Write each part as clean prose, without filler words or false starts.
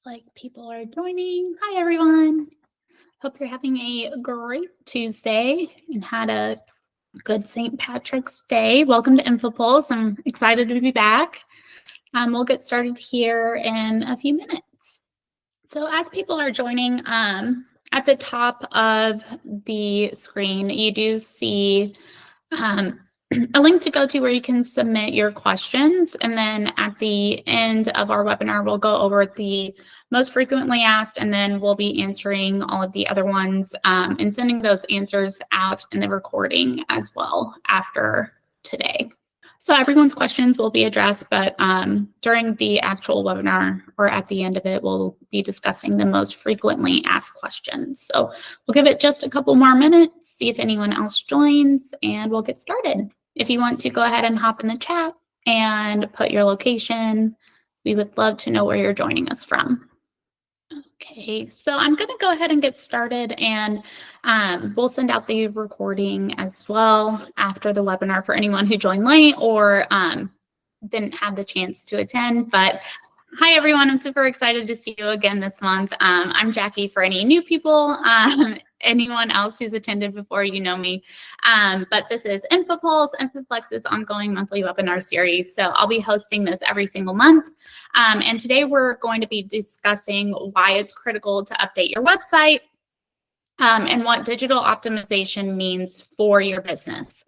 Like people are joining. Hi, everyone. Hope you're having a great Tuesday and had a good St. Patrick's Day. Welcome to InfoPulse. I'm excited to be back. We'll get started here in a few minutes. So as people are joining, at the top of the screen, you do see a link to go to where you can submit your questions. And then at the end of our webinar, we'll go over the most frequently asked, and then we'll be answering all of the other ones and sending those answers out in the recording as well after today. So everyone's questions will be addressed, but during the actual webinar or at the end of it, we'll be discussing the most frequently asked questions. So we'll give it just a couple more minutes, see if anyone else joins, and we'll get started. If you want to go ahead and hop in the chat and put your location, we would love to know where you're joining us from. Okay, so I'm going to go ahead and get started, and we'll send out the recording as well after the webinar for anyone who joined late or didn't have the chance to attend. But hi, everyone. I'm super excited to see you again this month. I'm Jackie for any new people. Anyone else who's attended before, you know me. But this is InfoPulse, InfoFlex's ongoing monthly webinar series. So I'll be hosting this every single month. And today we're going to be discussing why it's critical to update your website and what digital optimization means for your business.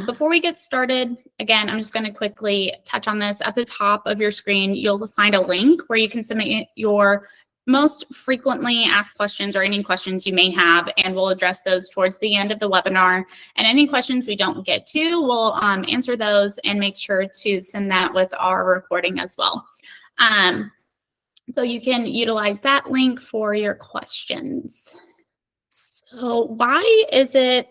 Before we get started, again, I'm just going to quickly touch on this. At the top of your screen, you'll find a link where you can submit your most frequently asked questions or any questions you may have, and we'll address those towards the end of the webinar. And any questions we don't get to, we'll answer those and make sure to send that with our recording as well. So you can utilize that link for your questions. So why is it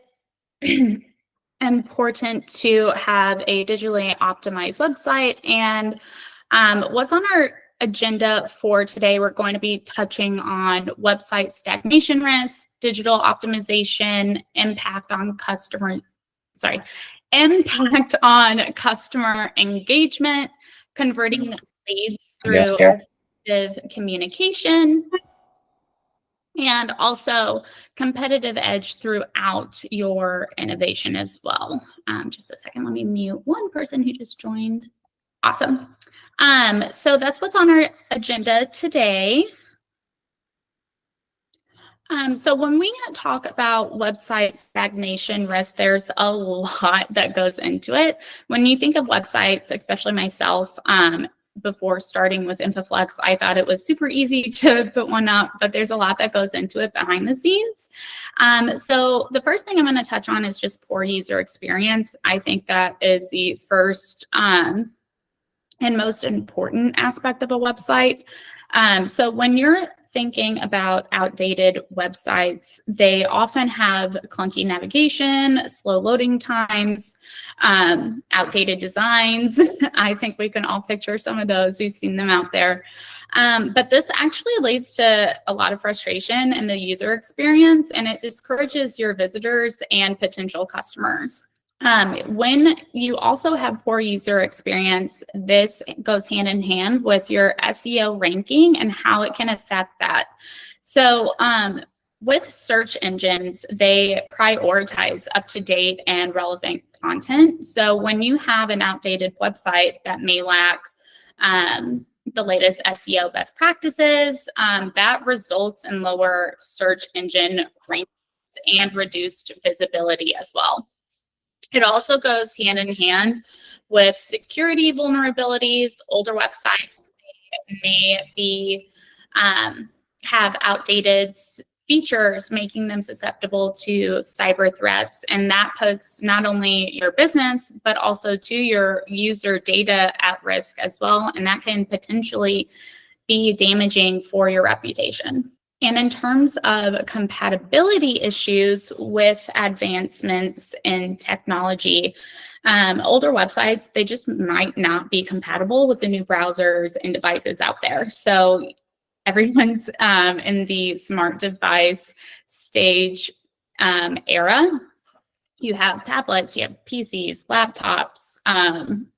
important to have a digitally optimized website? And what's on our agenda for today? We're going to be touching on website stagnation risk, digital optimization, impact on customer engagement, converting leads through effective communication, and also competitive edge throughout your innovation as well. Just a second, let me mute one person who just joined. Awesome. So that's what's on our agenda today. So when we talk about website stagnation risk, there's a lot that goes into it. When you think of websites, especially myself, before starting with InfoFlex, I thought it was super easy to put one up, but there's a lot that goes into it behind the scenes. So the first thing I'm going to touch on is just poor user experience. I think that is the first and most important aspect of a website. So when you're thinking about outdated websites, they often have clunky navigation, slow loading times, outdated designs. I think we can all picture some of those. We've seen them out there. But this actually leads to a lot of frustration in the user experience, and it discourages your visitors and potential customers. When you also have poor user experience, this goes hand in hand with your SEO ranking and how it can affect that. So with search engines, they prioritize up-to-date and relevant content. So when you have an outdated website that may lack the latest SEO best practices, that results in lower search engine rankings and reduced visibility as well. It also goes hand in hand with security vulnerabilities. Older websites may be have outdated features, making them susceptible to cyber threats. And that puts not only your business, but also to your user data at risk as well. And that can potentially be damaging for your reputation. And in terms of compatibility issues with advancements in technology, older websites, they just might not be compatible with the new browsers and devices out there. So everyone's in the smart device stage era. You have tablets, you have PCs, laptops,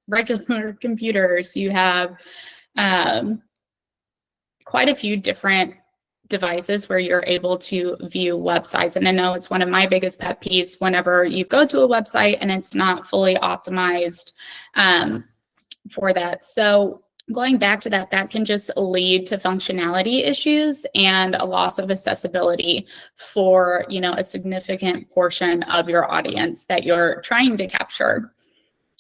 regular computers, you have quite a few different devices where you're able to view websites. And I know it's one of my biggest pet peeves whenever you go to a website and it's not fully optimized for that. So going back to that, that can just lead to functionality issues and a loss of accessibility for, a significant portion of your audience that you're trying to capture.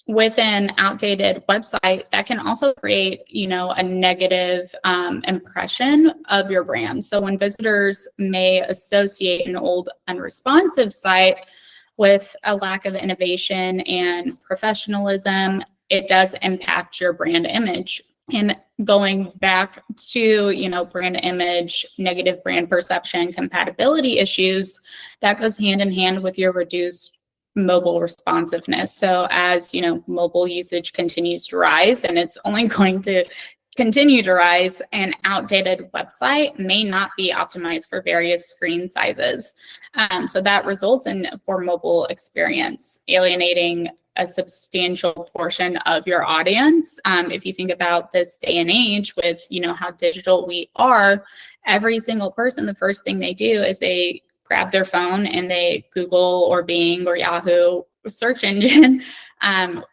With an outdated website, that can also create, a negative impression of your brand. So when visitors may associate an old, unresponsive site with a lack of innovation and professionalism, it does impact your brand image. And going back to, brand image, negative brand perception, compatibility issues, that goes hand in hand with your reduced mobile responsiveness. So as mobile usage continues to rise, and it's only going to continue to rise, an outdated website may not be optimized for various screen sizes. So that results in a poor mobile experience, alienating a substantial portion of your audience. If you think about this day and age with how digital we are, every single person, the first thing they do is they grab their phone and they Google or Bing or Yahoo search engine,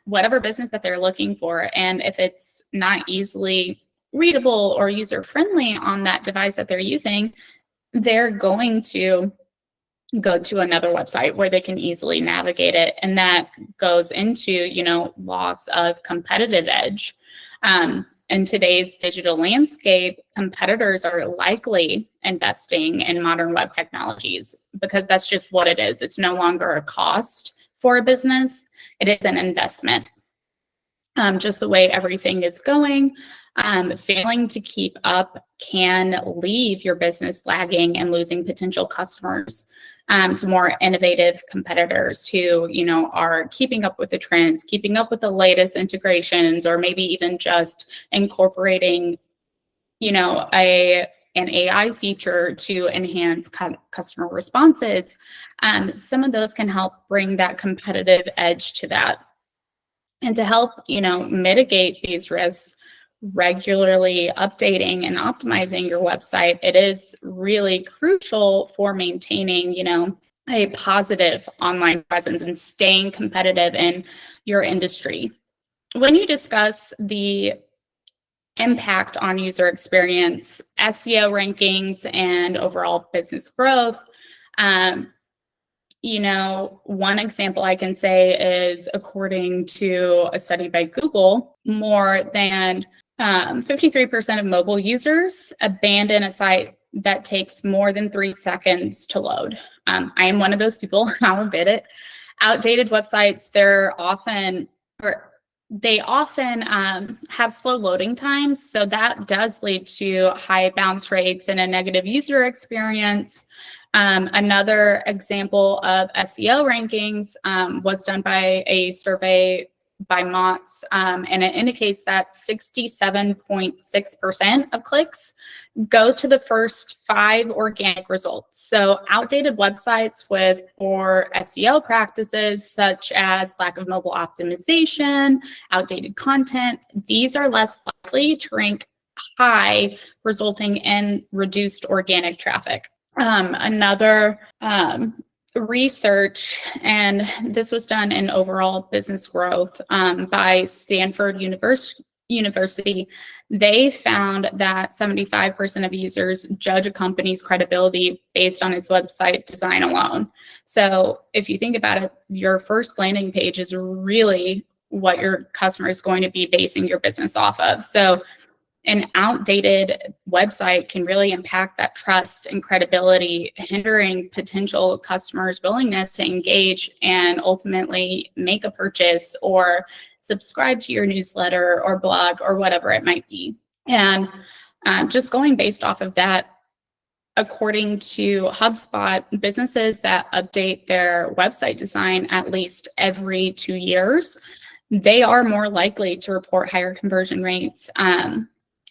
whatever business that they're looking for. And if it's not easily readable or user-friendly on that device that they're using, they're going to go to another website where they can easily navigate it. And that goes into, loss of competitive edge. In today's digital landscape, competitors are likely investing in modern web technologies because that's just what it is. It's no longer a cost for a business. It is an investment. Just the way everything is going, failing to keep up can leave your business lagging and losing potential customers to more innovative competitors who, are keeping up with the trends, keeping up with the latest integrations, or maybe even just incorporating, an AI feature to enhance customer responses. Some of those can help bring that competitive edge to that. And to help, mitigate these risks, regularly updating and optimizing your website, it is really crucial for maintaining, a positive online presence and staying competitive in your industry. When you discuss the impact on user experience, SEO rankings, and overall business growth, one example I can say is, according to a study by Google, more than 53% of mobile users abandon a site that takes more than 3 seconds to load. I am one of those people, I'll admit it. Outdated websites, they often have slow loading times, so that does lead to high bounce rates and a negative user experience. Another example of SEO rankings was done by a survey by Mott's, and it indicates that 67.6% of clicks go to the first 5 organic results. So outdated websites with poor SEO practices, such as lack of mobile optimization, outdated content, these are less likely to rank high, resulting in reduced organic traffic. Another research, and this was done in overall business growth by Stanford University, they found that 75% of users judge a company's credibility based on its website design alone. So if you think about it, your first landing page is really what your customer is going to be basing your business off of. So an outdated website can really impact that trust and credibility, hindering potential customers' willingness to engage and ultimately make a purchase or subscribe to your newsletter or blog or whatever it might be. And just going based off of that, according to HubSpot, businesses that update their website design at least every 2 years, they are more likely to report higher conversion rates.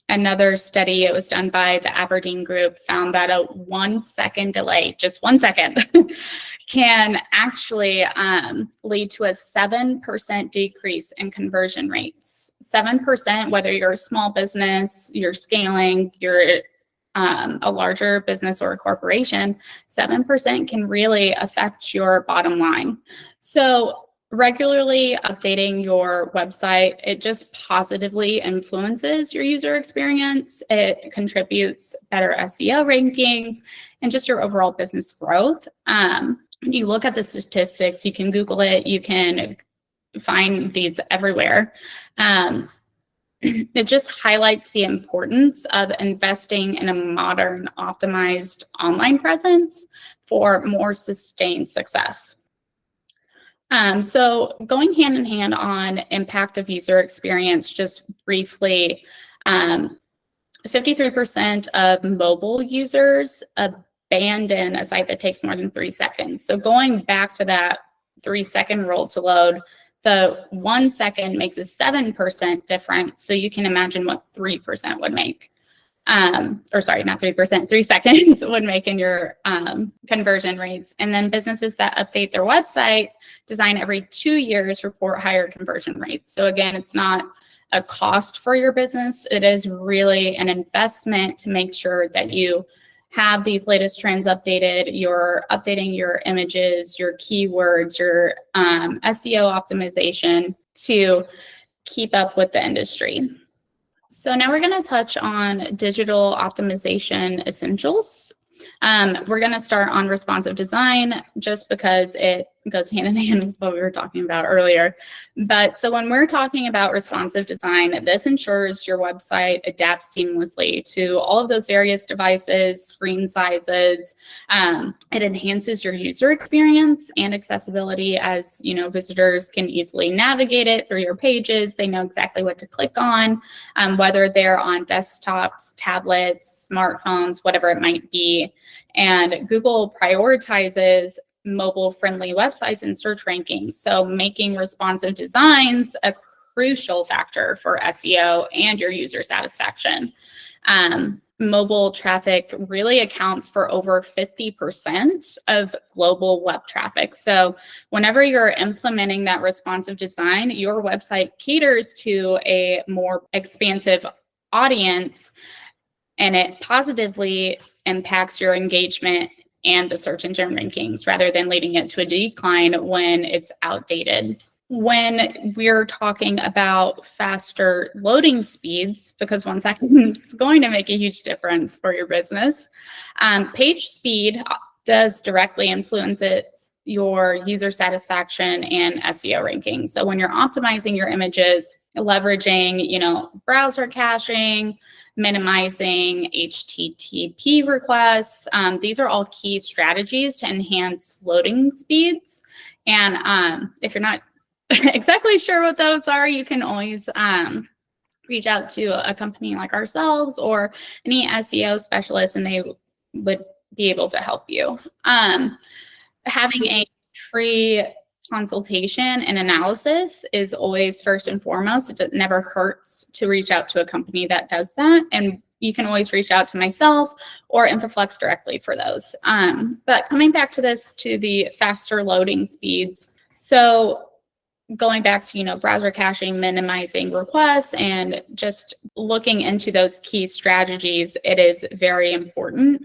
Another study, it was done by the Aberdeen Group, found that a 1 second delay, just 1 second, can actually lead to a 7% decrease in conversion rates. 7%, whether you're a small business, you're scaling, you're a larger business or a corporation, 7% can really affect your bottom line. So regularly updating your website, it just positively influences your user experience. It contributes better SEO rankings and just your overall business growth. When you look at the statistics, you can Google it, you can find these everywhere. It just highlights the importance of investing in a modern, optimized online presence for more sustained success. So going hand in hand on impact of user experience, just briefly, 53% of mobile users abandon a site that takes more than 3 seconds. So going back to that 3-second rule to load, the 1 second makes a 7% difference. So you can imagine what 3% would make. Or sorry, not 3%, 3 seconds would make in your conversion rates. And then businesses that update their website design every 2 years report higher conversion rates. So again, it's not a cost for your business. It is really an investment to make sure that you have these latest trends updated, you're updating your images, your keywords, your SEO optimization to keep up with the industry. So now we're going to touch on digital optimization essentials. We're going to start on responsive design just because it goes hand in hand with what we were talking about earlier. But so when we're talking about responsive design, this ensures your website adapts seamlessly to all of those various devices, screen sizes. It enhances your user experience and accessibility, as visitors can easily navigate it through your pages. They know exactly what to click on, whether they're on desktops, tablets, smartphones, whatever it might be. And Google prioritizes mobile-friendly websites and search rankings. So making responsive designs a crucial factor for SEO and your user satisfaction. Mobile traffic really accounts for over 50% of global web traffic. So whenever you're implementing that responsive design, your website caters to a more expansive audience, and it positively impacts your engagement and the search engine rankings rather than leading it to a decline when it's outdated. When we're talking about faster loading speeds, because 1 second is going to make a huge difference for your business, page speed does directly influence your user satisfaction and SEO rankings. So when you're optimizing your images, leveraging, browser caching, minimizing HTTP requests. These are all key strategies to enhance loading speeds. And if you're not exactly sure what those are, you can always reach out to a company like ourselves or any SEO specialist, and they would be able to help you. Having a free consultation and analysis is always first and foremost. It never hurts to reach out to a company that does that. And you can always reach out to myself or InfoFlex directly for those. But coming back to the faster loading speeds. So going back to, browser caching, minimizing requests, and just looking into those key strategies, it is very important.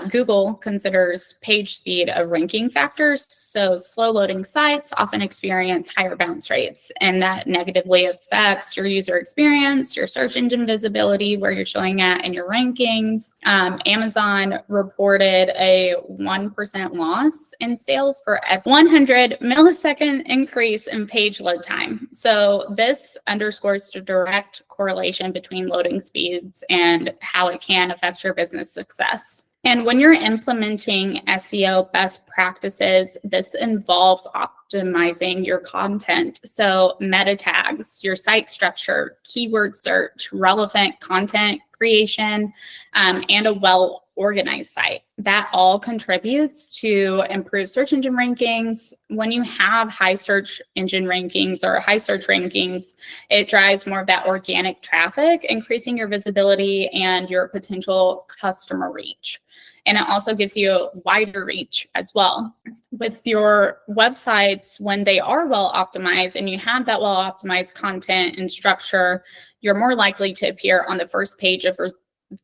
Google considers page speed a ranking factor, so slow loading sites often experience higher bounce rates, and that negatively affects your user experience, your search engine visibility, where you're showing at in your rankings. Amazon reported a 1% loss in sales for every 100 millisecond increase in page load time. So this underscores the direct correlation between loading speeds and how it can affect your business success. And when you're implementing SEO best practices, this involves optimizing your content. So meta tags, your site structure, keyword search, relevant content creation, and a well-organized site. That all contributes to improved search engine rankings. When you have high search engine rankings or high search rankings, it drives more of that organic traffic, increasing your visibility and your potential customer reach. And it also gives you a wider reach as well. With your websites, when they are well optimized and you have that well optimized content and structure, you're more likely to appear on the first page of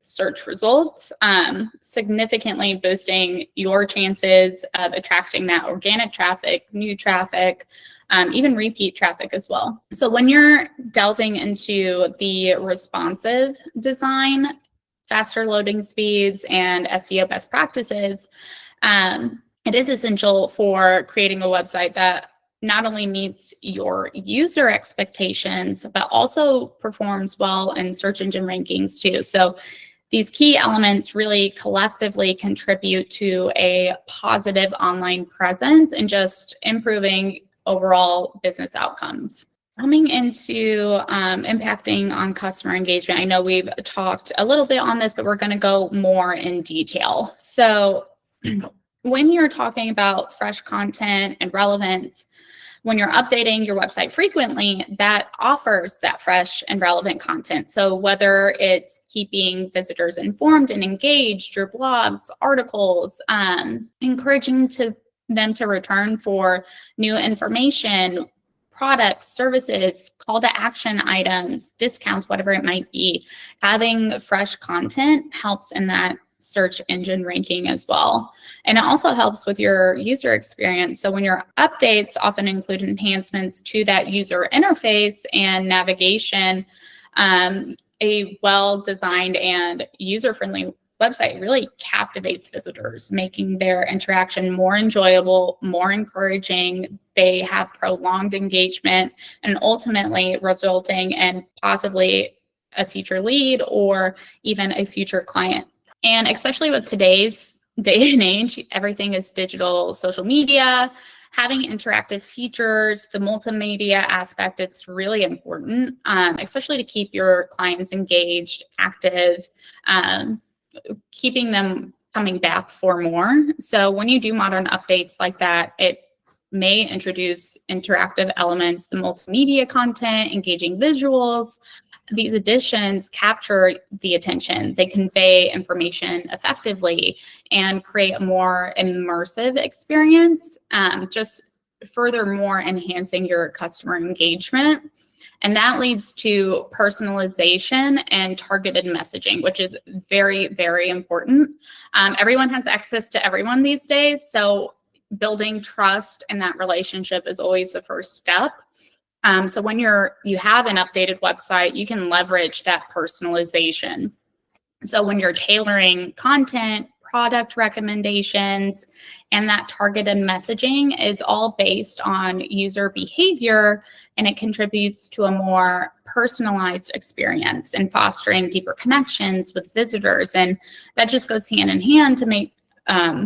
search results, significantly boosting your chances of attracting that organic traffic, new traffic, even repeat traffic as well. So when you're delving into the responsive design, faster loading speeds, and SEO best practices, it is essential for creating a website that not only meets your user expectations, but also performs well in search engine rankings too. So these key elements really collectively contribute to a positive online presence and just improving overall business outcomes. Coming into impacting on customer engagement, I know we've talked a little bit on this, but we're going to go more in detail. So when you're talking about fresh content and relevance, when you're updating your website frequently, that offers that fresh and relevant content. So whether it's keeping visitors informed and engaged, your blogs, articles, encouraging them to return for new information, products, services, call to action items, discounts, whatever it might be, having fresh content helps in that search engine ranking as well. And it also helps with your user experience. So when your updates often include enhancements to that user interface and navigation, a well-designed and user-friendly website really captivates visitors, making their interaction more enjoyable, more encouraging. They have prolonged engagement and ultimately resulting in possibly a future lead or even a future client. And especially with today's day and age, everything is digital, social media, having interactive features, the multimedia aspect, it's really important, especially to keep your clients engaged, active, keeping them coming back for more. So when you do modern updates like that, it may introduce interactive elements, the multimedia content, engaging visuals. These additions capture the attention. They convey information effectively and create a more immersive experience, just furthermore enhancing your customer engagement. And that leads to personalization and targeted messaging, which is very, very important. Everyone has access to everyone these days. So building trust in that relationship is always the first step. So when you have an updated website, you can leverage that personalization. So when you're tailoring content, product recommendations, and that targeted messaging is all based on user behavior, and it contributes to a more personalized experience and fostering deeper connections with visitors. And that just goes hand in hand to make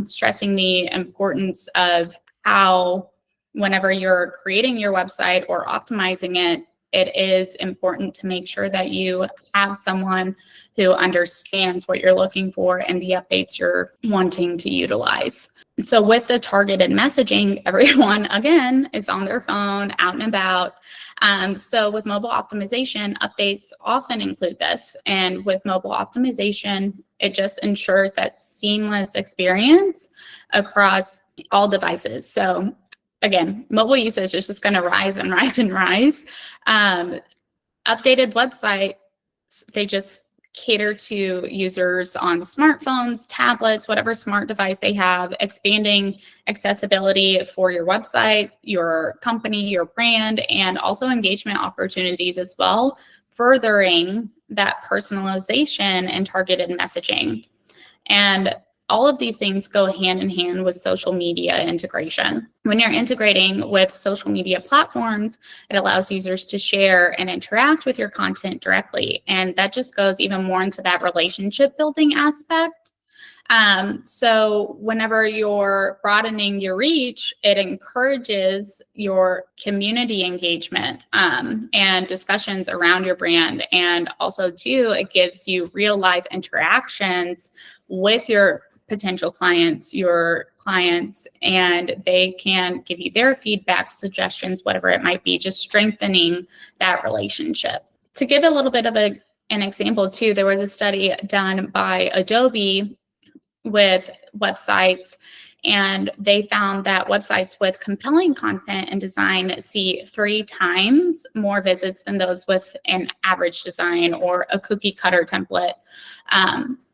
stressing the importance of how whenever you're creating your website or optimizing it, it is important to make sure that you have someone who understands what you're looking for and the updates you're wanting to utilize. So with the targeted messaging, everyone, again, is on their phone, out and about. So with mobile optimization, updates often include this. And with mobile optimization, it just ensures that seamless experience across all devices. So again, mobile usage is just going to rise and rise and rise. Updated websites, they just cater to users on smartphones, tablets, whatever smart device they have, expanding accessibility for your website, your company, your brand, and also engagement opportunities as well, furthering that personalization and targeted messaging. And all of these things go hand in hand with social media integration. When you're integrating with social media platforms, it allows users to share and interact with your content directly. And that just goes even more into that relationship building aspect. So whenever you're broadening your reach, it encourages your community engagement and discussions around your brand. And also too, it gives you real life interactions with your potential clients, your clients, and they can give you their feedback, suggestions, whatever it might be, just strengthening that relationship. To give a little bit of an example too, there was a study done by Adobe with websites, And they found that websites with compelling content and design see 3 times more visits than those with an average design or a cookie cutter template.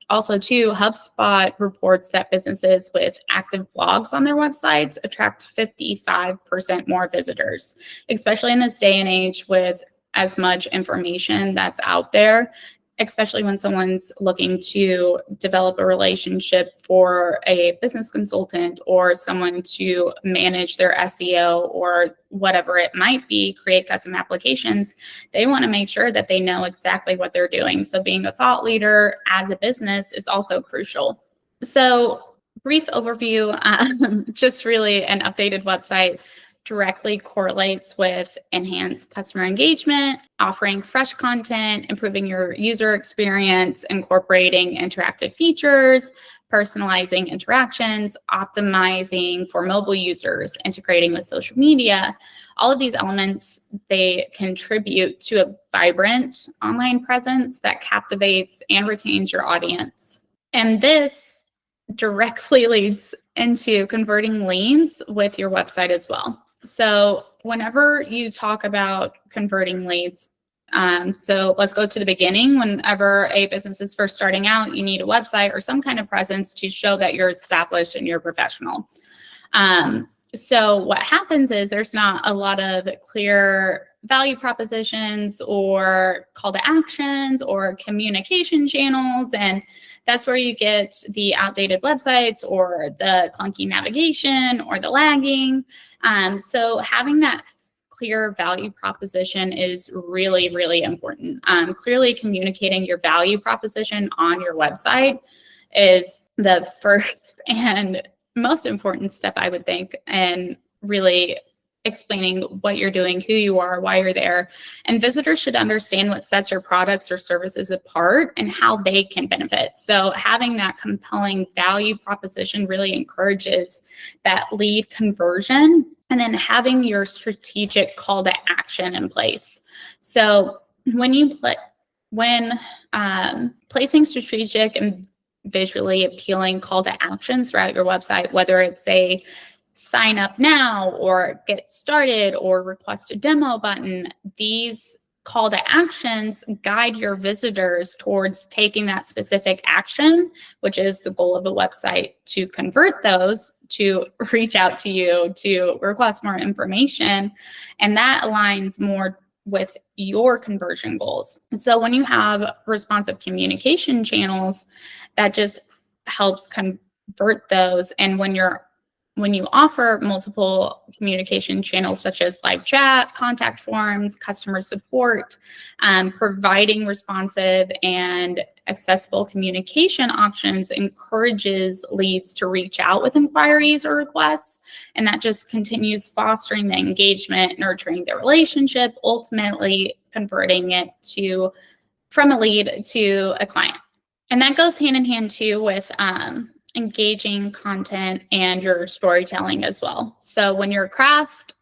Also, too, HubSpot reports that businesses with active blogs on their websites attract 55% more visitors, especially in this day and age with as much information that's out there, especially when someone's looking to develop a relationship for a business consultant or someone to manage their SEO or whatever it might be, create custom applications. They want to make sure that they know exactly what they're doing. So being a thought leader as a business is also crucial. So brief overview, just really an updated website directly correlates with enhanced customer engagement, offering fresh content, improving your user experience, incorporating interactive features, personalizing interactions, optimizing for mobile users, integrating with social media. All of these elements, they contribute to a vibrant online presence that captivates and retains your audience. And this directly leads into converting leads with your website as well. So whenever you talk about converting leads, so let's go to the beginning. Whenever a business is first starting out, you need a website or some kind of presence to show that you're established and you're professional. So what happens is there's not a lot of clear value propositions or call to actions or communication channels. And that's where you get the outdated websites or the clunky navigation or the lagging. So having that clear value proposition is really, really important. Clearly communicating your value proposition on your website is the first and most important step, I would think, and really explaining what you're doing, who you are, why you're there. And visitors should understand what sets your products or services apart and how they can benefit. So having that compelling value proposition really encourages that lead conversion, and then having your strategic call to action in place. So when placing strategic and visually appealing call to actions throughout your website, whether it's a sign up now or get started or request a demo button, these call to actions guide your visitors towards taking that specific action, which is the goal of a website, to convert those, to reach out to you, to request more information. And that aligns more with your conversion goals. So when you have responsive communication channels, that just helps convert those. And when you offer multiple communication channels such as live chat, contact forms, customer support, providing responsive and accessible communication options encourages leads to reach out with inquiries or requests. And that just continues fostering the engagement, nurturing the relationship, ultimately converting it from a lead to a client. And that goes hand in hand too with engaging content and your storytelling as well. So when you're crafting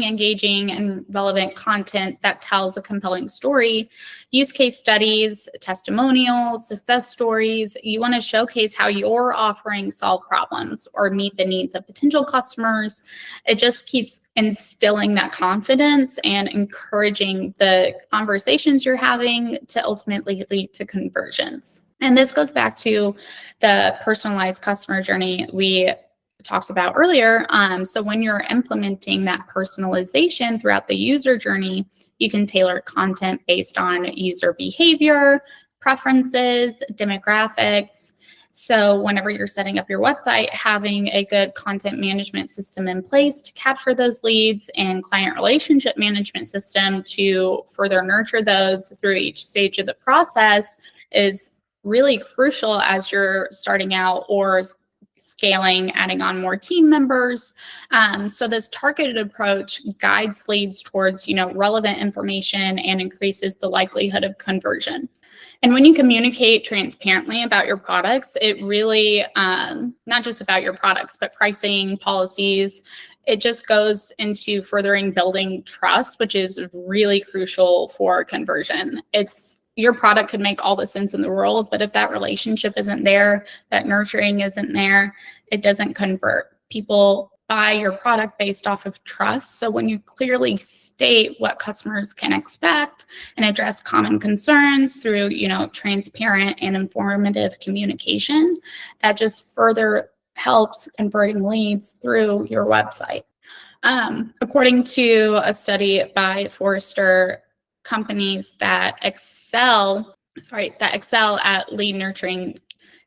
engaging and relevant content that tells a compelling story, use case studies, testimonials, success stories. You want to showcase how your offerings solve problems or meet the needs of potential customers. It just keeps instilling that confidence and encouraging the conversations you're having to ultimately lead to conversions. And this goes back to the personalized customer journey we talked about earlier. So when you're implementing that personalization throughout the user journey, you can tailor content based on user behavior, preferences, demographics. So whenever you're setting up your website, having a good content management system in place to capture those leads and client relationship management system to further nurture those through each stage of the process is really crucial as you're starting out or scaling, adding on more team members. So this targeted approach guides leads towards, relevant information and increases the likelihood of conversion. And when you communicate transparently about your products, it really, not just about your products, but pricing, policies, it just goes into furthering building trust, which is really crucial for conversion. It's your product could make all the sense in the world, but if that relationship isn't there, that nurturing isn't there, it doesn't convert. People buy your product based off of trust. So when you clearly state what customers can expect and address common concerns through, transparent and informative communication, that just further helps converting leads through your website. According to a study by Forrester, companies that excel at lead nurturing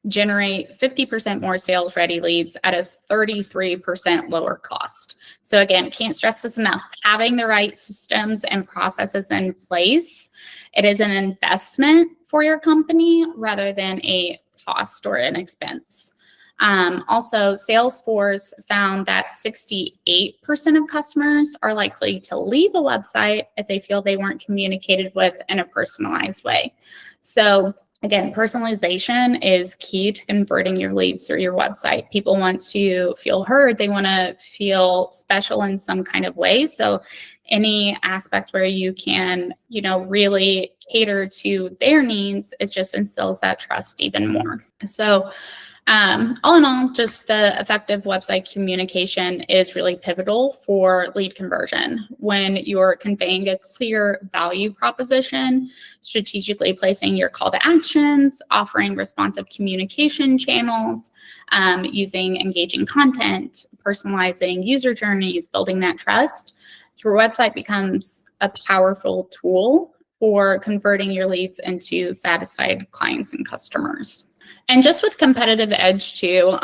generate 50% more sales ready leads at a 33% lower cost. So again, can't stress this enough. Having the right systems and processes in place, it is an investment for your company rather than a cost or an expense. Also, Salesforce found that 68% of customers are likely to leave a website if they feel they weren't communicated with in a personalized way. So again, personalization is key to converting your leads through your website. People want to feel heard. They want to feel special in some kind of way. So any aspect where you can, really cater to their needs, it just instills that trust even more. So all in all, just the effective website communication is really pivotal for lead conversion. When you're conveying a clear value proposition, strategically placing your call to actions, offering responsive communication channels, using engaging content, personalizing user journeys, building that trust, your website becomes a powerful tool for converting your leads into satisfied clients and customers. And just with competitive edge too,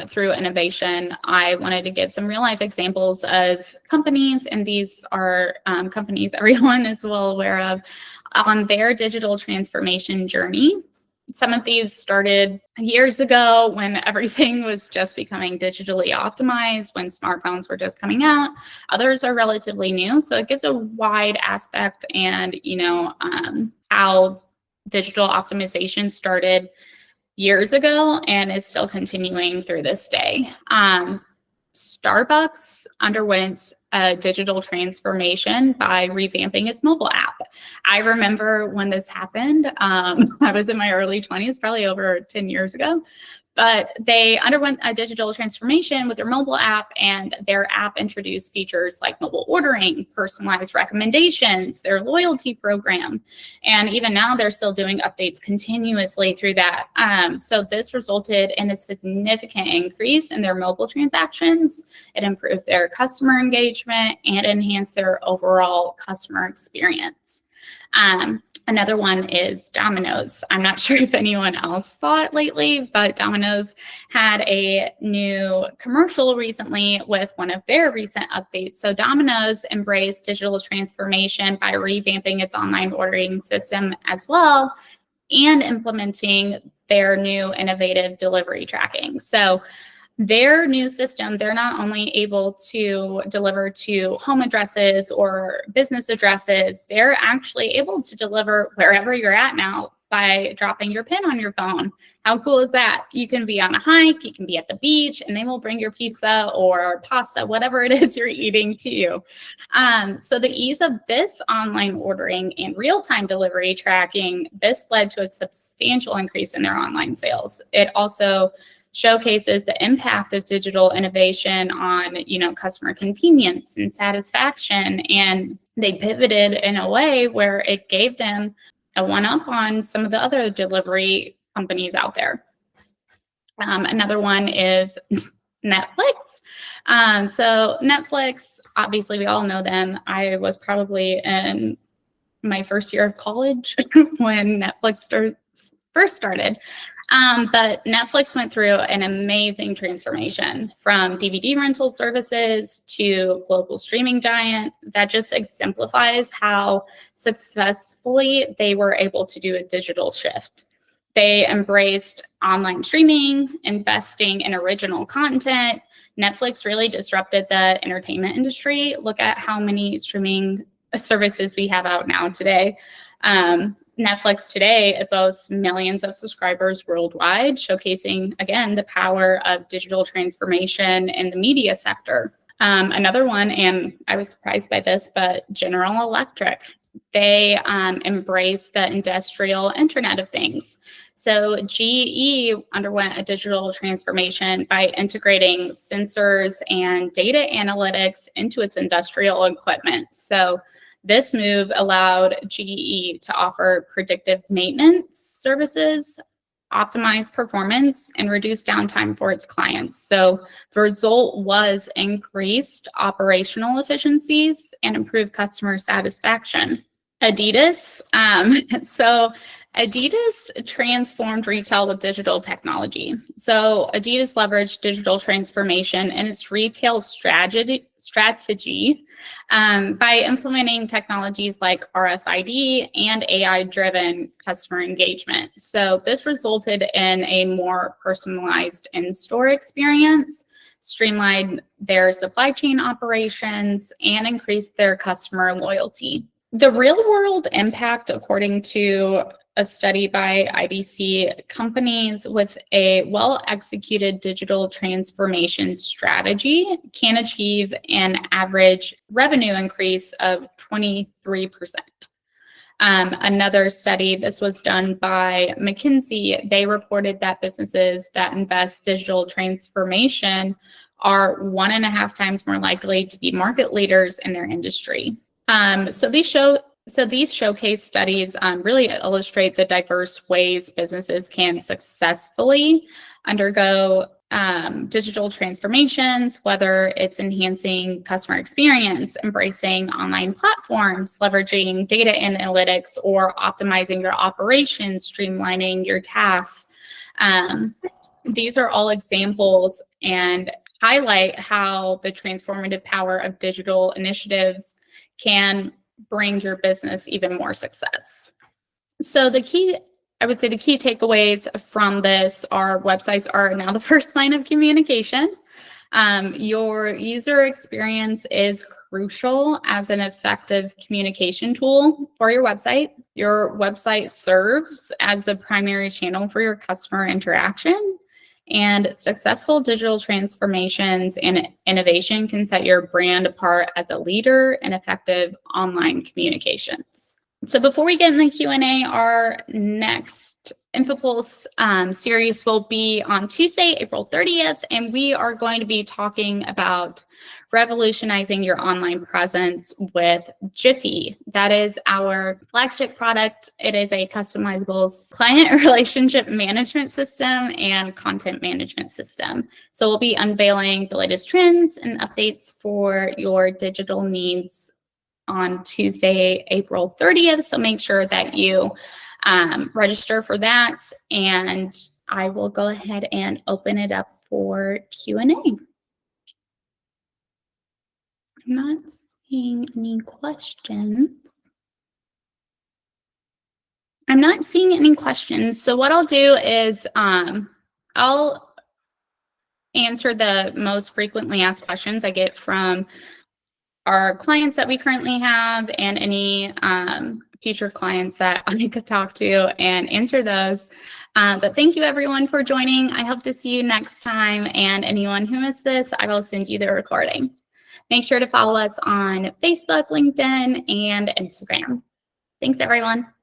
through innovation, I wanted to give some real life examples of companies, and these are companies everyone is well aware of, on their digital transformation journey. Some of these started years ago when everything was just becoming digitally optimized, when smartphones were just coming out. Others are relatively new, so it gives a wide aspect and, how digital optimization started years ago and is still continuing through this day. Starbucks underwent a digital transformation by revamping its mobile app. I remember when this happened. I was in my early 20s, probably over 10 years ago. But they underwent a digital transformation with their mobile app, and their app introduced features like mobile ordering, personalized recommendations, their loyalty program. And even now, they're still doing updates continuously through that. So this resulted in a significant increase in their mobile transactions. It improved their customer engagement and enhanced their overall customer experience. Another one is Domino's. I'm not sure if anyone else saw it lately, but Domino's had a new commercial recently with one of their recent updates. So Domino's embraced digital transformation by revamping its online ordering system as well and implementing their new innovative delivery tracking. So their new system, they're not only able to deliver to home addresses or business addresses, they're actually able to deliver wherever you're at now by dropping your PIN on your phone. How cool is that? You can be on a hike, you can be at the beach, and they will bring your pizza or pasta, whatever it is you're eating, to you. So the ease of this online ordering and real-time delivery tracking, this led to a substantial increase in their online sales. It also showcases the impact of digital innovation on, customer convenience and satisfaction. And they pivoted in a way where it gave them a one-up on some of the other delivery companies out there. Another one is Netflix. So Netflix, obviously we all know them. I was probably in my first year of college when Netflix first started. But Netflix went through an amazing transformation from DVD rental services to global streaming giant. That just exemplifies how successfully they were able to do a digital shift. They embraced online streaming, investing in original content. Netflix really disrupted the entertainment industry. Look at how many streaming services we have out now today. Netflix today, it boasts millions of subscribers worldwide, showcasing, again, the power of digital transformation in the media sector. Another one, and I was surprised by this, but General Electric. they embraced the industrial Internet of Things. So GE underwent a digital transformation by integrating sensors and data analytics into its industrial equipment. So this move allowed GE to offer predictive maintenance services, optimize performance, and reduce downtime for its clients. So the result was increased operational efficiencies and improved customer satisfaction. Adidas. So Adidas transformed retail with digital technology. So Adidas leveraged digital transformation in its retail strategy by implementing technologies like RFID and AI-driven customer engagement. So this resulted in a more personalized in-store experience, streamlined their supply chain operations, and increased their customer loyalty. The real-world impact, according to a study by IDC, companies with a well-executed digital transformation strategy can achieve an average revenue increase of 23%. Another study, this was done by McKinsey, they reported that businesses that invest digital transformation are 1.5 times more likely to be market leaders in their industry. So these showcase studies really illustrate the diverse ways businesses can successfully undergo digital transformations, whether it's enhancing customer experience, embracing online platforms, leveraging data analytics, or optimizing your operations, streamlining your tasks. These are all examples and highlight how the transformative power of digital initiatives can bring your business even more success. So I would say the key takeaways from this are websites are now the first line of communication. Your user experience is crucial as an effective communication tool for your website. Your website serves as the primary channel for your customer interaction. And successful digital transformations and innovation can set your brand apart as a leader in effective online communications. So before we get in the Q&A, our next InfoPulse series will be on Tuesday, April 30th, and we are going to be talking about revolutionizing your online presence with Jiffy. That is our flagship product. It is a customizable client relationship management system and content management system. So we'll be unveiling the latest trends and updates for your digital needs on Tuesday, April 30th. So make sure that you register for that, and I will go ahead and open it up for Q&A. I'm not seeing any questions. So what I'll do is I'll answer the most frequently asked questions I get from our clients that we currently have and any future clients that I could talk to and answer those. But thank you everyone for joining. I hope to see you next time. And anyone who missed this, I will send you the recording. Make sure to follow us on Facebook, LinkedIn, and Instagram. Thanks, everyone.